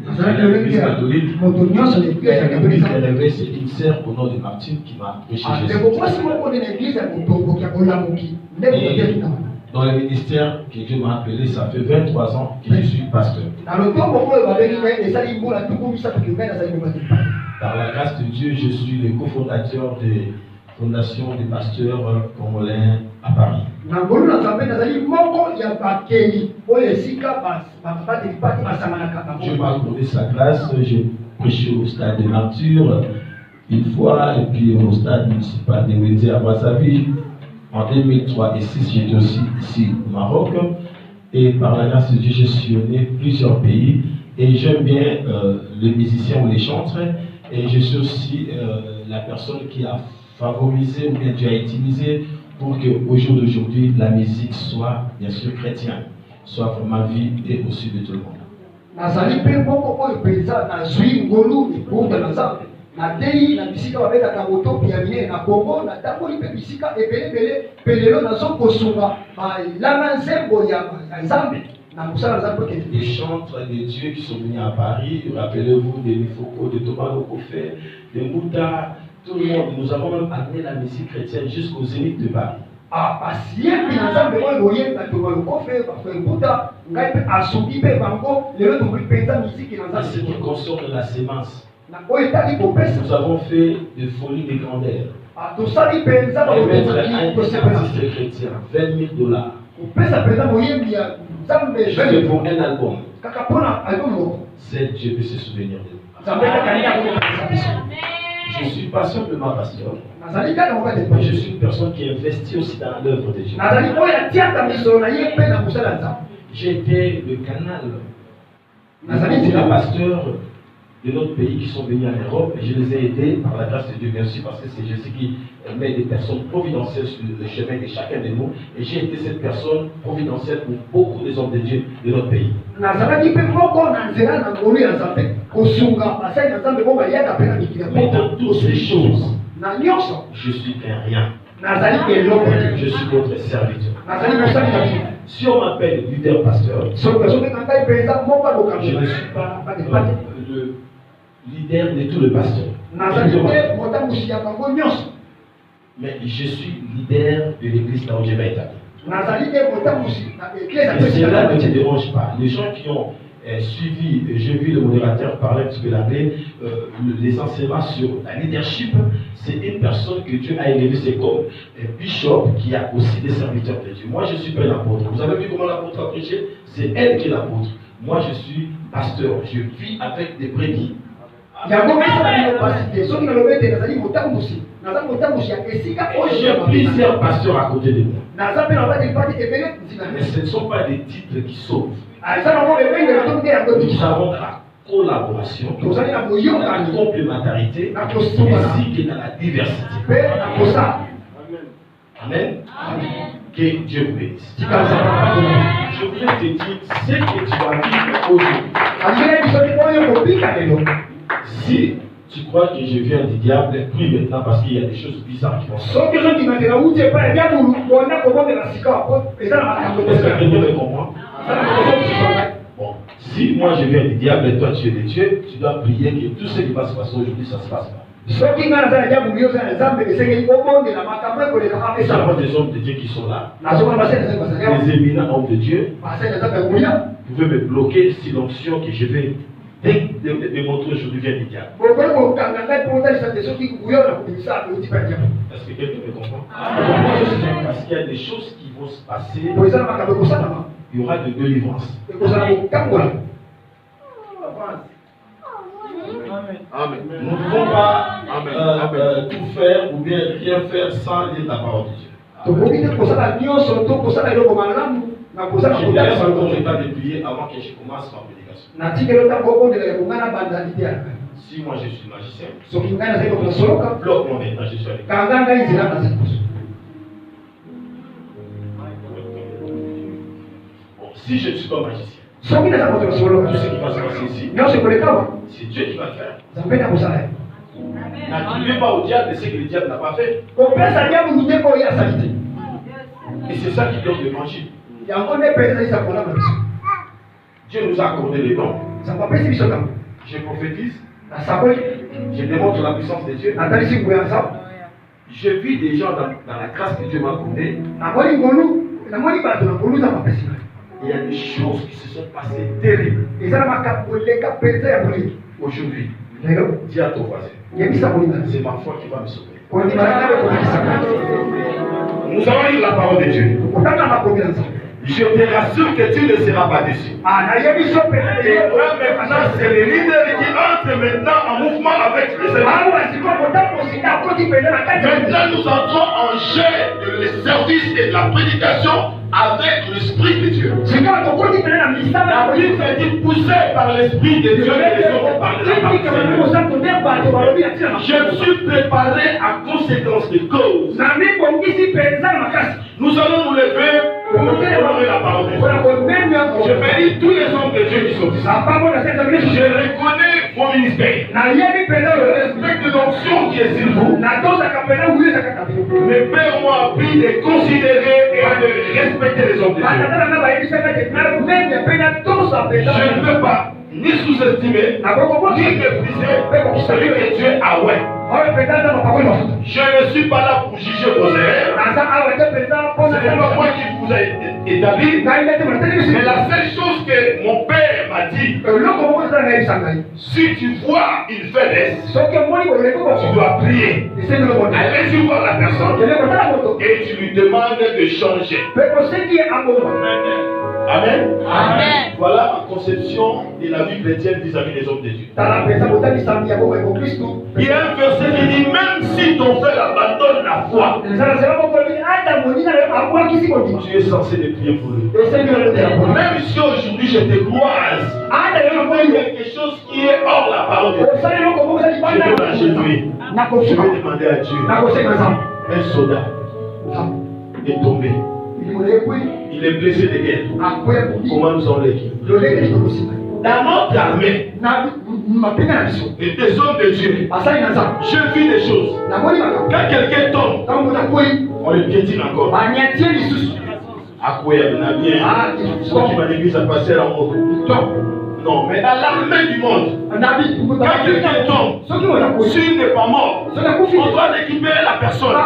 l'église catholique. L'église élevée, c'est une sœur au nom de Martine qui m'a prêché Jésus. Dans le ministère que Dieu m'a appelé, ça fait 23 ans que je suis pasteur. Par la grâce de Dieu, je suis le cofondateur de Fondation des pasteurs congolais à Paris. Dieu m'a accordé sa grâce, j'ai prêché au stade de Nature une fois, et puis au stade municipal de Wédé à Brazzaville. En 2003 et 2006, j'étais aussi ici au Maroc. Et par la grâce de Dieu, j'ai sillonné plusieurs pays. Et j'aime bien les musiciens ou les chantres. Et je suis aussi la personne qui a favorisé ou bien Dieu a utilisé pour qu'au jour d'aujourd'hui, la musique soit bien sûr chrétienne, soit vraiment vie et aussi de tout le monde. Les chantres de Dieu qui sont venus à Paris, rappelez-vous de Mifoko, de Thomas Lokofé, de Mouta, tout le monde, nous avons même amené la musique chrétienne jusqu'au zénith de Paris. En ce qui concerne la sémence, nous avons fait des folies de grandeur. On va mettre un artiste chrétien $20,000. Juste pour un album. C'est Dieu peut se souvenir de nous. Je ne suis pas simplement pasteur. Je suis une personne qui investit aussi dans l'œuvre de Dieu. J'ai été le canal des pasteurs de notre pays qui sont venus en Europe, et je les ai aidés par la grâce de Dieu, bien sûr, parce que c'est Jésus qui met des personnes providentielles sur le chemin de chacun de nous, et j'ai été cette personne providentielle pour beaucoup des hommes de Dieu de notre pays. Mais dans toutes ces choses, je suis un rien. Je suis votre serviteur. Si on m'appelle leader pasteur, je ne suis pas le leader de tout le pasteur. Mais je suis leader de l'église là où je vais établir. Et cela ne te dérange pas. Les gens qui ont suivi, j'ai vu le modérateur parler un petit peu l'anglais, les enseignements sur la leadership, c'est une personne que Dieu a élevée, c'est comme un bishop qui a aussi des serviteurs de Dieu. Moi je suis pas l'apôtre. Vous avez vu comment l'apôtre a prêché? C'est elle qui est l'apôtre. Moi je suis pasteur, je vis avec des brebis. J'ai plusieurs pasteurs à côté de moi. Mais ce ne sont pas des titres qui sauvent. Nous avons la collaboration, la complémentarité, ainsi que dans la diversité. Amen. Que Dieu vous bénisse. Je voulais te dire ce que tu vas vivre aujourd'hui. Si tu crois que je viens du diable, prie maintenant parce qu'il y a des choses bizarres qui vont se passer. Est-ce que quelqu'un me comprend? Bon, si moi je viens du diable et toi tu es de Dieu, tu dois prier que tout ce qui va se passer aujourd'hui, ça se passe pas. Nous avons des hommes de Dieu qui sont là. Des éminents hommes de Dieu. Vous pouvez me bloquer si l'onction que je vais démontrer aujourd'hui vient du diable. Est-ce que quelqu'un me comprend? Parce qu'il y a des choses qui vont se passer. Il y aura de délivrance. Amen. Nous ne pouvons pas tout faire ou bien rien faire sans lire la parole de Dieu. J'ai déjà senti mon état de prier avant que je commence ma prédication. Si moi je suis magicien, bloque mon état, je suis avec toi. Bon, si je ne suis pas magicien, tout ce qui va se passer ici, c'est Dieu qui va le faire. N'attribuez pas au diable ce que le diable n'a pas fait. Et c'est ça qui donne le manger. Dieu nous a accordé les dons. Je prophétise. Je démontre la puissance de Dieu. Je vis des gens dans la grâce que Dieu m'a accordée. Il y a des choses qui se sont passées terribles. Aujourd'hui, dis à ton voisin, c'est ma foi qui va me sauver. Nous allons lire la parole de Dieu. Je te rassure que tu ne seras pas déçu. Et là maintenant, c'est le leader qui entre maintenant en mouvement avec les services. Maintenant, nous entrons en jeu de le service et de la prédication avec l'Esprit de Dieu. La Bible dit poussé par l'Esprit de Dieu et les autres par les je me suis préparé à conséquence de cause. Nous allons nous lever pour honorer la parole de Dieu. Je bénis tous les hommes de Dieu qui sont ici. Je reconnais vos ministères. Je respecte l'onction qui est sur vous. Mais Père m'a appris de considérer et de respecter les hommes de Dieu. Je ne veux pas ni sous-estimer, ni mépriser celui que Dieu a ouais. Je ne suis pas là pour juger vos erreurs. Ce n'est pas moi qui vous ai établi. Mais la seule chose que mon père m'a dit, si tu vois une faiblesse, tu dois prier. Allez-y voir la personne et tu lui demandes de changer. Amen. Amen. Voilà ma conception de la vie chrétienne vis-à-vis des hommes de Dieu. Il y a un verset qui dit, même si ton frère abandonne la foi, tu es censé de prier pour lui. Même si aujourd'hui je te croise, il y a quelque chose qui est hors la parole de Dieu. Je vais m'agenouiller. Je vais demander à Dieu. Un soldat est tombé. Il est blessé de guerre. Comment nous allons l'équipe? Dans notre armée, et des hommes de Dieu, je vis des choses. Quand quelqu'un tombe, on le piétine encore. Non, mais dans l'armée du monde, quand quelqu'un tombe, s'il n'est pas mort, on doit récupérer la personne.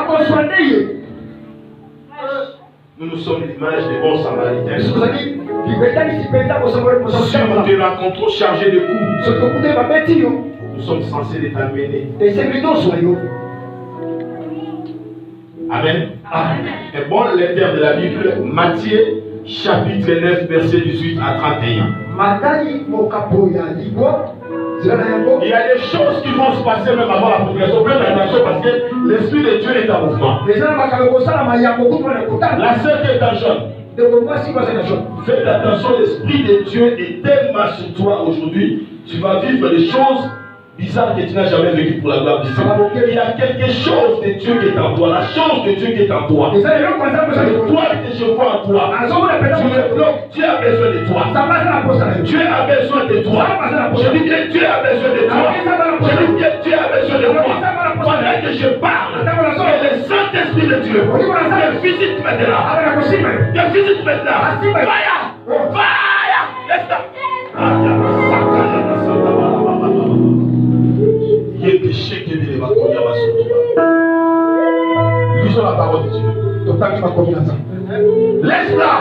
Nous sommes l'image des bons samaritains. Si nous te rencontrons chargé de coups, nous sommes censés les amener. Amen. Et bon, les termes de la Bible, Matthieu chapitre 9, verset 18 à 31. Il y a des choses qui vont se passer même avant la progression. Faites attention parce que l'Esprit de Dieu est en mouvement. La sœur qui est en jaune. Faites attention, l'Esprit de Dieu est tellement sur toi aujourd'hui. Tu vas vivre des choses bizarres que tu n'as jamais vécues pour la gloire de Dieu. Il y a quelque chose de Dieu qui est en toi. La chose de Dieu qui est en toi. Toi que je vois en toi. Dieu a besoin de toi. Dieu a besoin de toi. Je dis que Dieu a besoin de toi. Je dis que Dieu a besoin de moi. Pendant que je parle, que le Saint-Esprit de Dieu te visite maintenant. Te visite maintenant. Fire! Fire! Laisse ça. Lisons la parole de Dieu. Laisse-la.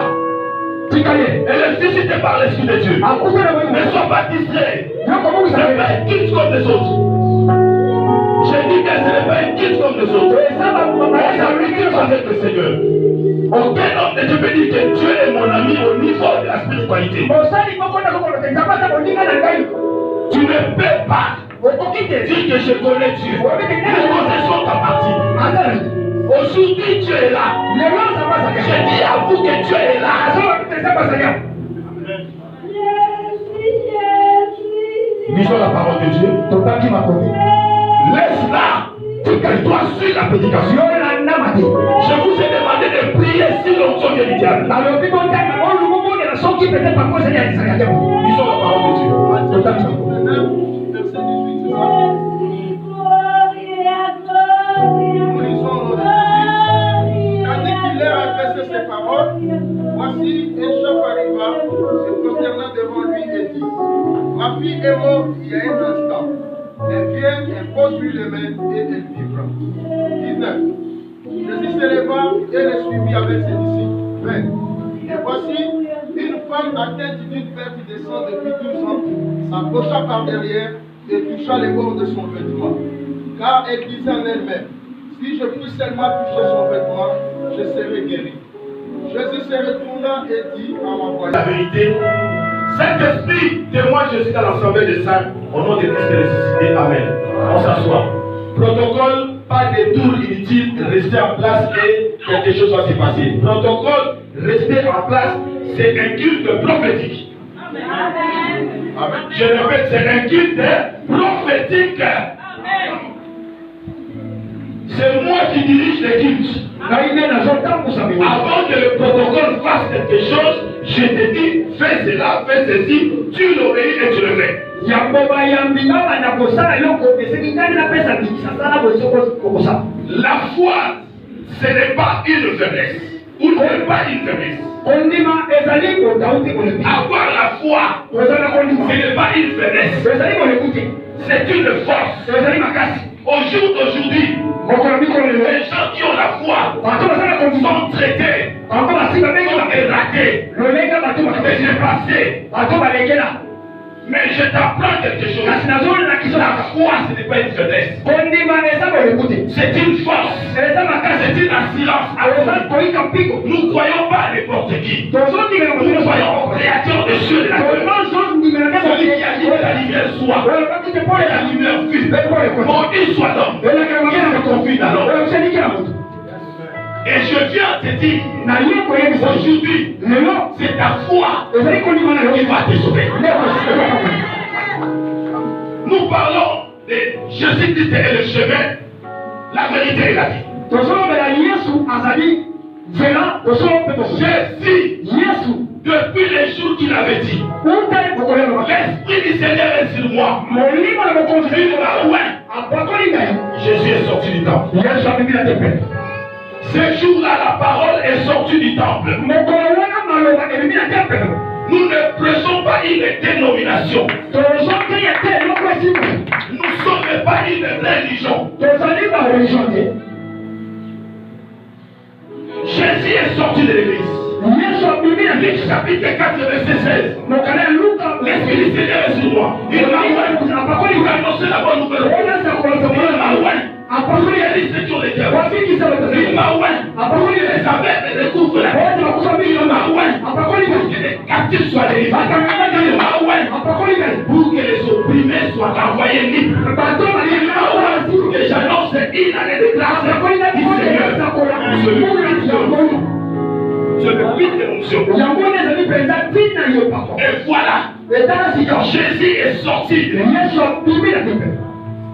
Elle est visitée par l'Esprit de Dieu. Ne sois pas distrait. Ce n'est pas une quitte comme les autres. J'ai dit que ce n'est pas une quitte comme les autres. On s'habitue avec le Seigneur. Aucun homme ne te peut dire que Dieu est mon ami au niveau de la spiritualité. Tu ne peux pas dire que je connais Dieu. Les choses sont à partir. Aujourd'hui, Dieu est là. Je dis à vous que Dieu est là. Lisons la parole de Dieu. Laisse-la. Tu dois suivre la prédication. Je vous ai demandé de prier si l'onction vient du diable. Lisons la parole de Dieu. Tandis qu'il leur adressait ces paroles, voici Échoppe arriva, se prosternant devant lui et dit: Ma Oh, il y a un instant. Elle vient, elle pose lui les mains et elle vivra. 19. Jésus se leva et le suivit avec ses disciples. 20. Et voici, une femme atteinte d'une perte de sang depuis 12 ans s'approcha par derrière et toucha les bords de son vêtement. Car elle disait en elle-même, si je puis seulement toucher son vêtement, je serai guéri. Jésus se retourna et dit en m'envoyant la vérité. Saint-Esprit, témoigne Jésus dans l'assemblée des saints, au nom de Christ ressuscité. Amen. On s'assoit. Protocole, pas de tour inutile, rester en place et quelque chose va se passer. Protocole, rester en place, c'est un culte prophétique. Amen. Amen. Je répète, c'est un culte prophétique. Amen. C'est moi qui dirige les cultes. Avant que le protocole fasse quelque chose, je te dis, fais cela, fais ceci, tu l'obéis et tu le fais. La foi, ce n'est pas une faiblesse. Ou n'est pas une faiblesse. Avoir la foi, ce n'est pas une faiblesse. C'est une force. Au jour d'aujourd'hui, les gens qui ont la foi sont traités, sont ératés, dépassés. Mais je t'apprends quelque chose. La foi, ce n'est pas une faiblesse. C'est une force. C'est une assurance. Nous ne croyons pas à n'importe qui. Nous croyons au créateur des cieux et de la terre. Celui qui a dit que la lumière soit. Et la lumière fut. Maudit soit l'homme qui se confie dans l'homme. Et je viens te dire, aujourd'hui, c'est ta foi qui va te sauver. Nous parlons de Jésus-Christ est le chemin, la vérité et la vie. Jésus, depuis les jours qu'il avait dit, l'Esprit du Seigneur est sur moi. Jésus est sorti du temple. Ce jour-là, la parole est sortie du temple. Nous ne prêchons pas une dénomination. Nous ne sommes pas une religion. Jésus est sorti de l'église. Luc chapitre 4, verset 16. L'Esprit du Seigneur est sur moi. Il m'a annoncé la bonne nouvelle. Il m'a réalise sur les diables. Il m'a les aveugles découvrent la vie. Il m'a que les captifs soient délivrés. Il m'a pour que les opprimés soient envoyés libres. Il m'a pour que j'annonce une année de grâce du Seigneur. Je me pique de l'onction. Et voilà, Jésus est sorti.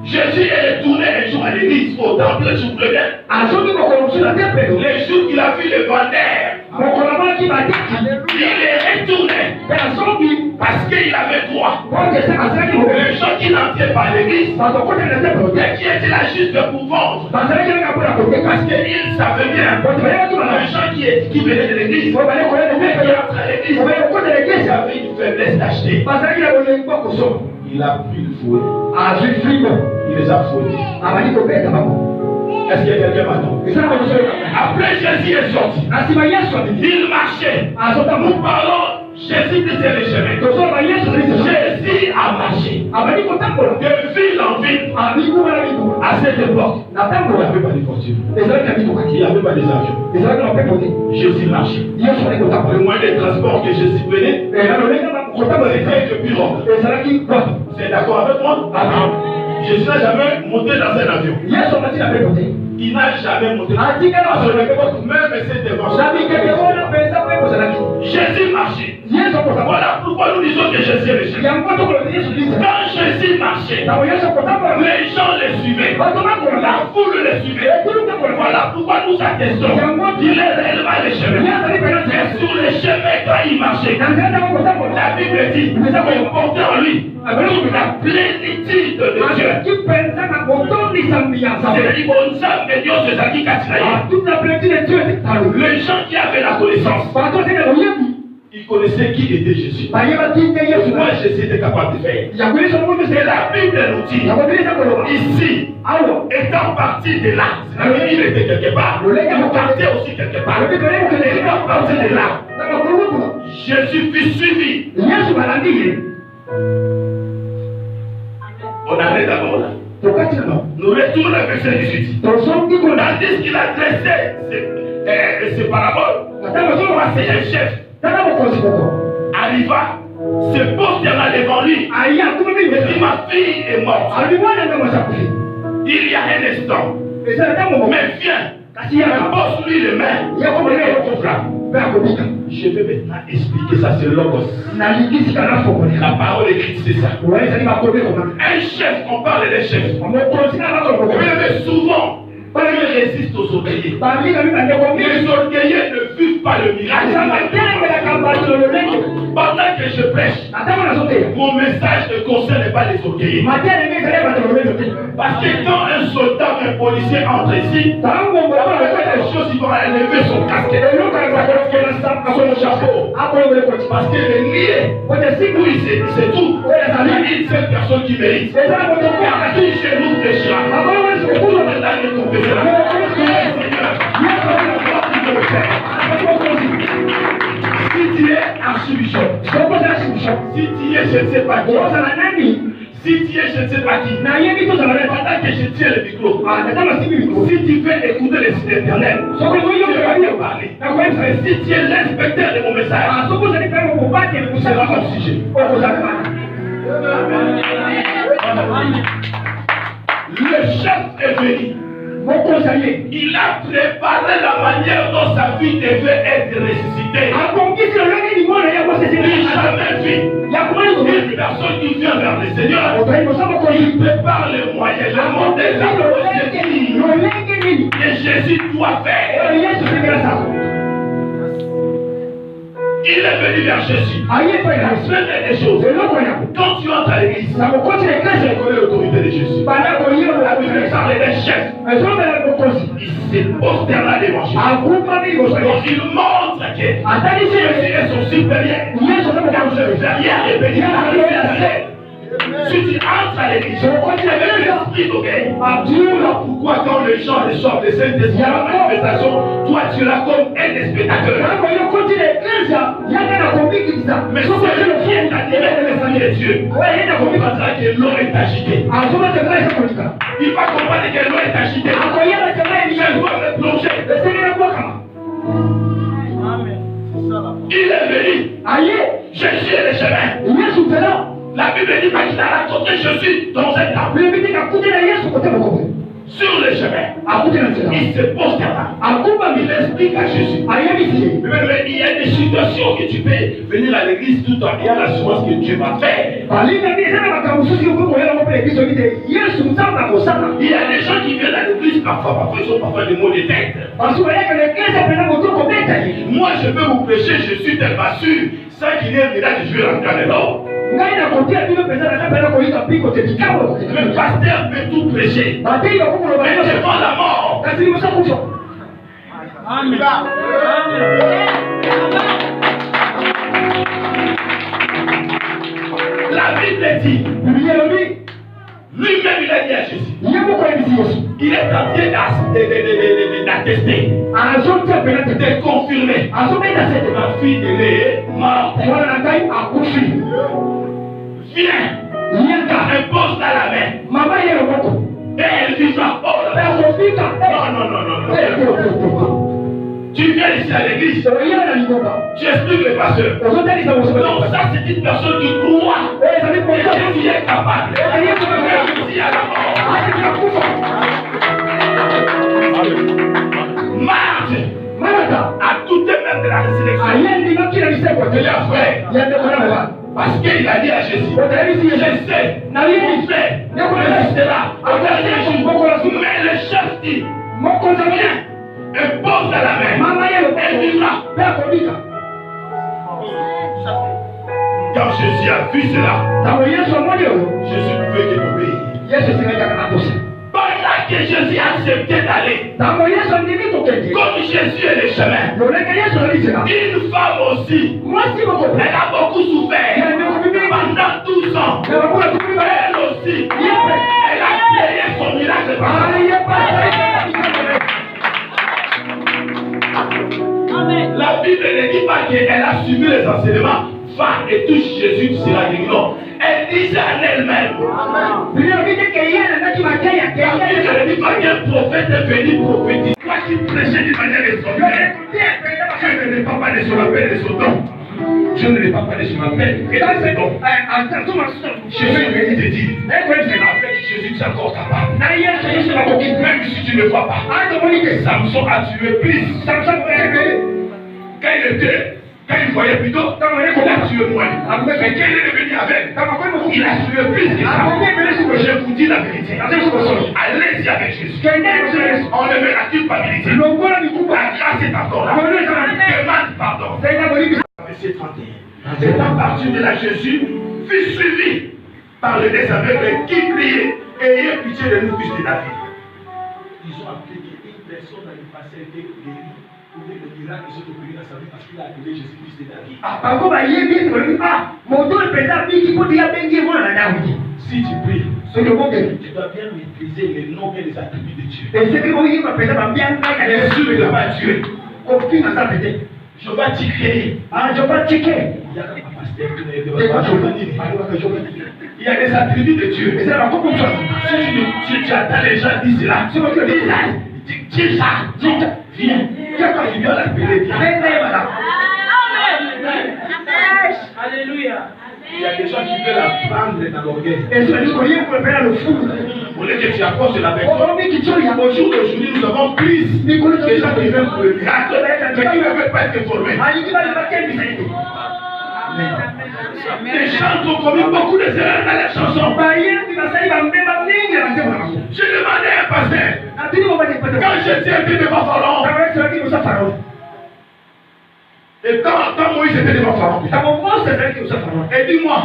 Jésus est retourné un jour à l'église, au temple, je vous préviens. Les jours qu'il a vu les vendeurs, il est retourné parce qu'il avait droit. Les gens qui n'entraient pas à l'église, et qui étaient là juste pour vendre, parce qu'ils savaient bien, les gens qui venaient de l'église, qui entraient à l'église, ils avaient une faiblesse d'acheter. Il a pris le fouet. Il les a fouettés. Est-ce qu'il y a quelqu'un maintenant? Après Jésus est sorti. Il marchait. Nous parlons Jésus était le chemin. Jésus a marché de ville en ville. À cette époque, il n'y avait pas de voiture. Il n'y avait pas d'avion. Jésus marchait. Le moyen de transport que Jésus prenait, c'était le bureau. C'est d'accord avec moi? Jésus n'a jamais monté dans un avion. Il n'a jamais monté dans un avion. Même cette Jésus marchait. Voilà pourquoi nous disons que Jésus est le chemin. Quand Jésus marchait, les gens le suivaient. La foule le suivait. Voilà pourquoi nous attestons qu'il est réellement le chemin. Et sur le chemin, quand il marchait, la Bible dit qu'il portait en lui la plénitude de Dieu. C'est toute la plénitude de Dieu. Les gens qui avaient la connaissance, Il connaissait qui était Jésus. Moi, Jésus était capable de faire. Et la Bible nous dit, ici, étant parti de là, il était quelque part. Il partait aussi quelque part. Étant parti de là, Jésus fut suivi. On arrête d'abord là. Nous retournons au verset 18. Tandis qu'il a dressé ses paraboles, voici un chef arriva, se posterna devant lui. Il dit, ma fille est morte. Il y a un instant. Mais viens, impose-lui les mains. Je vais maintenant expliquer ça, c'est logos. La parole écrite, c'est ça. Un chef, on parle des chefs. Mais souvent, Dieu résiste aux orgueillers. Les orgueillers ne vivent pas le miracle. Pendant que je prêche, mon message ne concerne pas les orgueillers. Parce que quand un soldat ou un policier entre ici, il fait des choses, il va enlever son casque, son chapeau. Parce que le lié, oui, c'est tout. Il y a une seule personne qui mérite. Si chez nous péchera, si tu es archibishop, si tu es je ne sais pas qui, si tu es je ne sais pas qui, pendant que je tiens le micro, si tu veux écouter les sites éternels, je vais parler. Si tu es l'inspecteur de mon message, c'est là mon sujet. Le chef est venu. Il a préparé la manière dont sa vie devait être ressuscitée. Il n'a jamais vu une personne qui vient vers le Seigneur. Il prépare les moyens, le modèle, la procédure que Jésus doit faire. Il est venu vers Jésus. C'est des choses. Quand tu entres à l'église, tu reconnais l'autorité de Jésus. La Bible parle d'un chef. Il se posterne devant Jésus. Donc il montre que Jésus est son supérieur. Car le supérieur est béni par le supérieur. Si tu entres à l'église, avec l'esprit d'orgueil, pourquoi quand les gens reçoivent les Saint-Esprit la manifestation, toi tu es là comme un spectateur? Mais c'est le qui est animé de l'esprit de Dieu. Il comprendra que l'eau est agitée. Il va comprendre que l'eau est agitée. Je dois me plonger. Il est venu. Jésus est le chemin. La Bible dit qu'il a raconté Jésus dans un temps. Sur le chemin, il se pose là. Il explique à Jésus. Mais il y a des situations que tu peux venir à l'église tout en ayant l'assurance que Dieu va faire. Il y a des gens qui viennent à l'église parfois ils ont parfois des maux de tête. Moi je peux vous prêcher, je suis tellement sûr, sans qu'il y ait un miracle, je vais rentrer dedans. Le pasteur peut tout prêcher. Mais devant la mort. La Bible dit, lui-même il a dit à Jésus, il est en train d'attester, de confirmer. Ma fille est morte. Viens, impose dans la main. Et elle vivra. Oh là là. Non. Tu viens ici à l'église. Tu expliques le pasteur. Non, ça c'est une personne qui croit. Et Jésus est capable. Jésus à la mort. Marthe a douté même de la résurrection. Il a fait. Parce qu'il a dit à Jésus, je sais, il fait, c'est là, mais le chef dit, viens, impose dans la main, elle vivra. Quand Jésus a vu cela, Jésus ne pouvait que l'obéir. Pendant que Jésus a accepté d'aller. Comme Jésus est le chemin. Une femme aussi. Elle a beaucoup souffert. Pendant 12 ans. Elle aussi. Elle a créé son miracle. La Bible ne dit pas qu'elle a suivi les enseignements. Va et touche Jésus, tu seras guéri. Non. Elle disait en elle-même. La Bible ne dit pas qu'un prophète est venu prophétiser. Toi qui prêchais d'une manière extraordinaire. Je ne l'ai pas parlé sur la peine de son don. Je ne l'ai pas parlé sur la peine et de ses dons. Jésus vient te dire. Avec Jésus, tu es encore capable. Même si tu ne vois pas. Samson a tué plus. Quand il voyait plutôt, il a tué moins. Mais quand il est devenu avec, il a tué plus que ça. Je vous dis la vérité. Allez-y avec Jésus. Enlevez la culpabilité. La grâce est encore là. Demande pardon. Verset 31. C'est à partir de là, Jésus fut suivi par les aveugles qui criaient, ayez pitié de nous, fils de David. Ils ont appelé qu'une personne dans le passé a été guérie. Pour le miracle, ils ont obéi dans sa vie parce qu'il a appelé Jésus, fils de David. Si tu pries, tu dois bien maîtriser les noms et les attributs de Dieu. Bien sûr, il ne va pas tuer. Je vais t'écrire. Il y a des attributs de Dieu. Si tu attends les gens disent cela, dis ça, viens. Quand tu viens l'appeler, alléluia. Il y a des gens qui veulent la prendre dans l'orgueil. Au lieu que tu approches de la personne, au jour d'aujourd'hui, nous avons plus de gens qui veulent pour le miracle, mais qui ne veulent pas être formés. Les gens ont commis beaucoup de erreurs dans les chansons. J'ai demandé à un pasteur, quand Jésus était devant Pharaon, et quand Moïse était devant Pharaon, et dis-moi,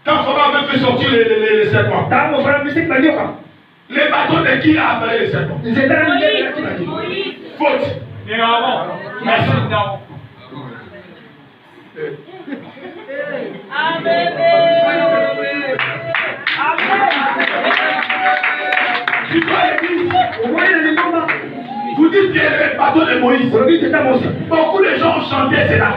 quand Pharaon avait fait sortir les serpents, les bateaux de qui a avalé les serpents? Faute. Merci. Amen. Vous dites que le bateau de Moïse. Beaucoup de gens ont chanté cela.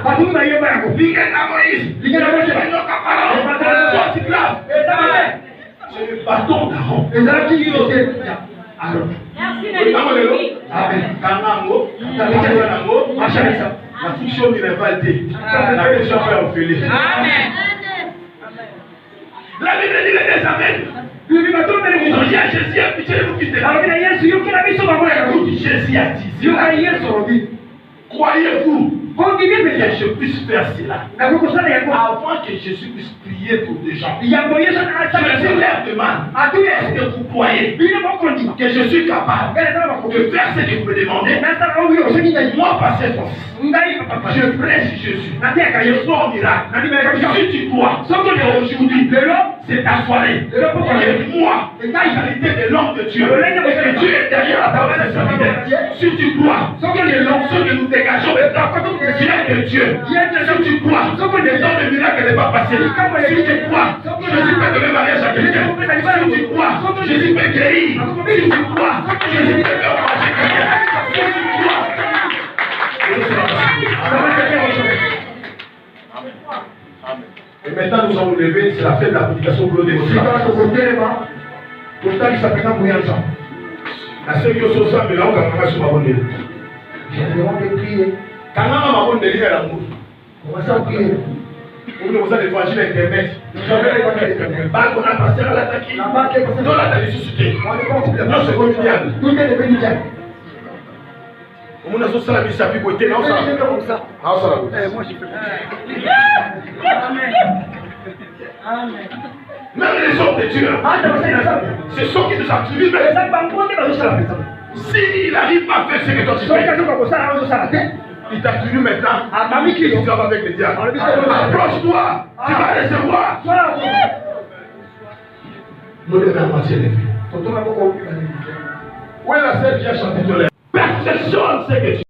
C'est le bâton d'Aaron. La fonction de rivalité. La question peut opérer. La Bible dit les aveugles. Ils ont dit à Jésus, pitié de vous, fils de David. Jésus a dit, croyez-vous que je puisse faire cela avant que Jésus puisse prier pour des gens? Jésus leur demande, est-ce que vous croyez que je suis capable de faire ce que vous me demandez? Moi, par cette force, je prêche Jésus. Je sois au miracle. Si tu crois aujourd'hui, c'est ta soirée. Et moi, la qualité de l'homme de Dieu, et que Dieu est derrière la parole de sa vie. Si tu crois que l'onction que nous dégageons vient de Dieu, si tu crois que le temps de miracle n'est pas passé, si tu crois Jésus peut donner mariage à quelqu'un, si tu crois Jésus peut guérir, si tu crois Jésus peut faire marcher quelqu'un, si tu crois. Et maintenant nous allons lever, c'est la fête de la prédication pour le démocrate. La seule chose c'est que là on va sur ma bonne. J'ai demandé de prier. Quand on ma bonne délire à l'amour. Commencez à prier. Vous nous avez l'évangile internet. Nous avons l'évangile. Bah on a passé à l'attaque. Dans la télé suscité. On se communique. Tout est devenu bien. On a ça la vie ça puis côté non ça. Ah ça. Moi j'ai fait. Amen. Même les hommes de Dieu, ce sont qui nous attribuent. S'il n'arrive pas à faire ce que toi tu fais, il t'attribue maintenant. Tu travailles avec les diables. Approche-toi, tu vas recevoir. Nous devons avancer les filles. Où est la sœur qui a chanté tout à l'heure? Perfectionne ce que tu